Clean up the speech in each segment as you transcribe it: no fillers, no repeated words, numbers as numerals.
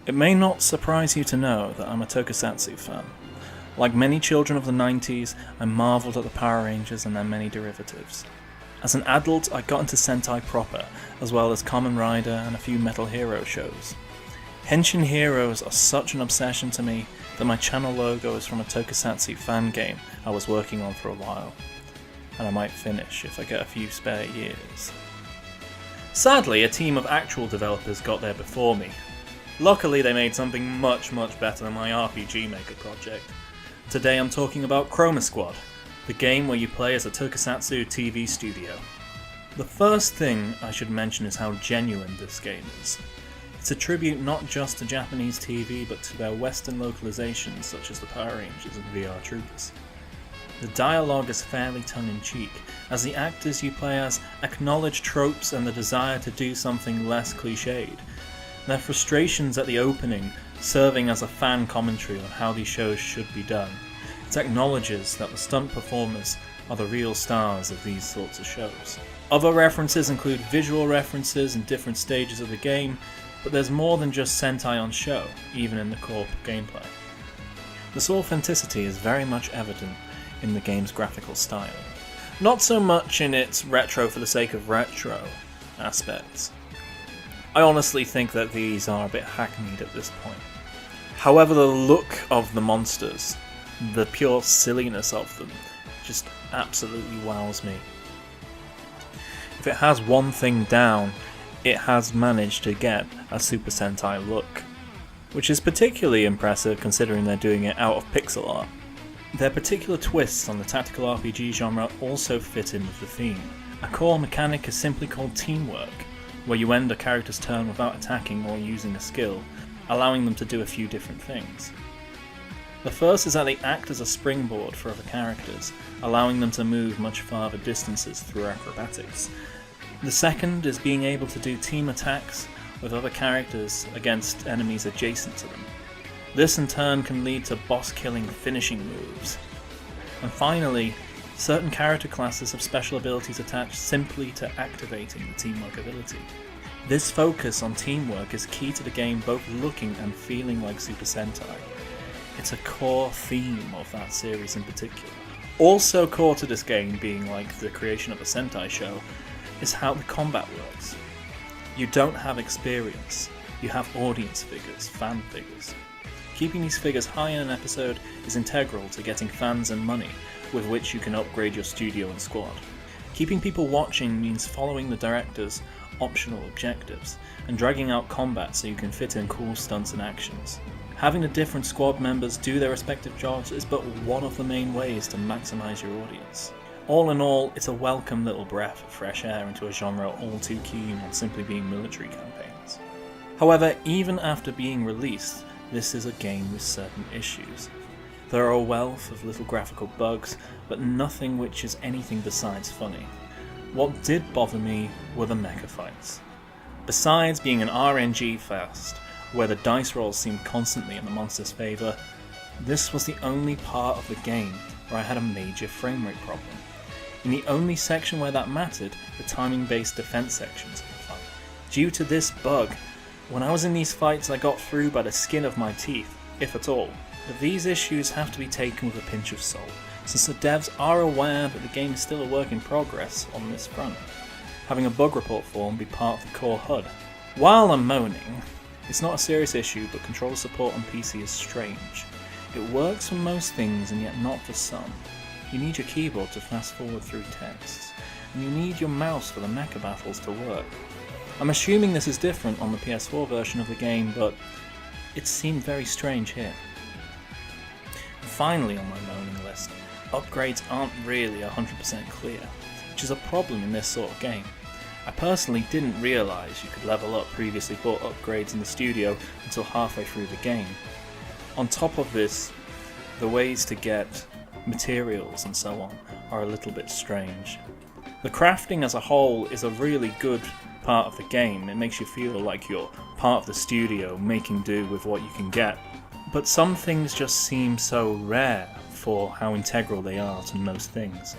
It may not surprise you to know that I'm a Tokusatsu fan. Like many children of the 90s, I marvelled at the Power Rangers and their many derivatives. As an adult, I got into Sentai proper, as well as Kamen Rider and a few Metal Hero shows. Henshin heroes are such an obsession to me that my channel logo is from a Tokusatsu fan game I was working on for a while, and I might finish if I get a few spare years. Sadly, a team of actual developers got there before me. Luckily, they made something much better than my RPG Maker project. Today I'm talking about Chroma Squad, the game where you play as a Tokusatsu TV studio. The first thing I should mention is how genuine this game is. It's a tribute not just to Japanese TV but to their Western localizations such as the Power Rangers and VR Troopers. The dialogue is fairly tongue-in-cheek, as the actors you play as acknowledge tropes and the desire to do something less cliched. Their frustrations at the opening serving as a fan commentary on how these shows should be done. It acknowledges that the stunt performers are the real stars of these sorts of shows. Other references include visual references in different stages of the game, but there's more than just Sentai on show, even in the core gameplay. This authenticity is very much evident in the game's graphical style. Not so much in its retro for the sake of retro aspects. I honestly think that these are a bit hackneyed at this point. However, the look of the monsters, the pure silliness of them, just absolutely wows me. If it has one thing down, it has managed to get a Super Sentai look, which is particularly impressive considering they're doing it out of pixel art. Their particular twists on the tactical RPG genre also fit in with the theme. A core mechanic is simply called teamwork, where you end a character's turn without attacking or using a skill, allowing them to do a few different things. The first is that they act as a springboard for other characters, allowing them to move much farther distances through acrobatics. The second is being able to do team attacks with other characters against enemies adjacent to them. This in turn can lead to boss-killing finishing moves. And finally, certain character classes have special abilities attached simply to activating the teamwork ability. This focus on teamwork is key to the game both looking and feeling like Super Sentai. It's a core theme of that series in particular. Also core to this game being like the creation of a Sentai show is how the combat works. You don't have experience, you have audience figures, fan figures. Keeping these figures high in an episode is integral to getting fans and money, with which you can upgrade your studio and squad. Keeping people watching means following the director's optional objectives, and dragging out combat so you can fit in cool stunts and actions. Having the different squad members do their respective jobs is but one of the main ways to maximise your audience. All in all, it's a welcome little breath of fresh air into a genre all too keen on simply being military campaigns. However, even after being released, this is a game with certain issues. There are a wealth of little graphical bugs, but nothing which is anything besides funny. What did bother me were the mecha fights. Besides being an RNG fest, where the dice rolls seemed constantly in the monster's favour, this was the only part of the game where I had a major frame rate problem. In the only section where that mattered, the timing-based defense sections of the fight. Due to this bug, when I was in these fights I got through by the skin of my teeth, if at all. But these issues have to be taken with a pinch of salt, since the devs are aware that the game is still a work in progress on this front, having a bug report form be part of the core HUD. While I'm moaning, it's not a serious issue, but controller support on PC is strange. It works for most things and yet not for some. You need your keyboard to fast forward through texts, and you need your mouse for the mecha battles to work. I'm assuming this is different on the PS4 version of the game, but it seemed very strange here. Finally on my moaning list, upgrades aren't really 100% clear, which is a problem in this sort of game. I personally didn't realise you could level up previously bought upgrades in the studio until halfway through the game. On top of this, the ways to get materials and so on are a little bit strange. The crafting as a whole is a really good part of the game. It makes you feel like you're part of the studio making do with what you can get. But some things just seem so rare for how integral they are to most things.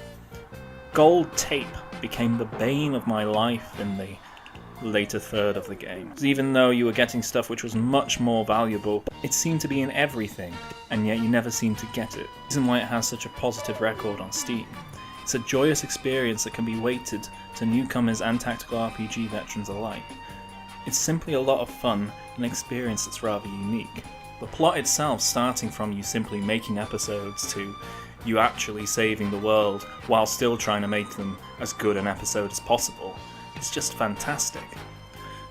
Gold tape became the bane of my life in the later third of the game. Even though you were getting stuff which was much more valuable, it seemed to be in everything, and yet you never seemed to get it. The reason why it has such a positive record on Steam. It's a joyous experience that can be weighted to newcomers and tactical RPG veterans alike. It's simply a lot of fun, an experience that's rather unique. The plot itself, starting from you simply making episodes to you actually saving the world while still trying to make them as good an episode as possible, it's just fantastic.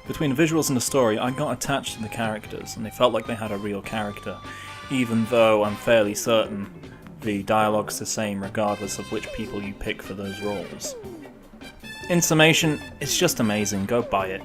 Between the visuals and the story, I got attached to the characters, and they felt like they had a real character, even though I'm fairly certain the dialogue's the same regardless of which people you pick for those roles. In summation, it's just amazing, go buy it.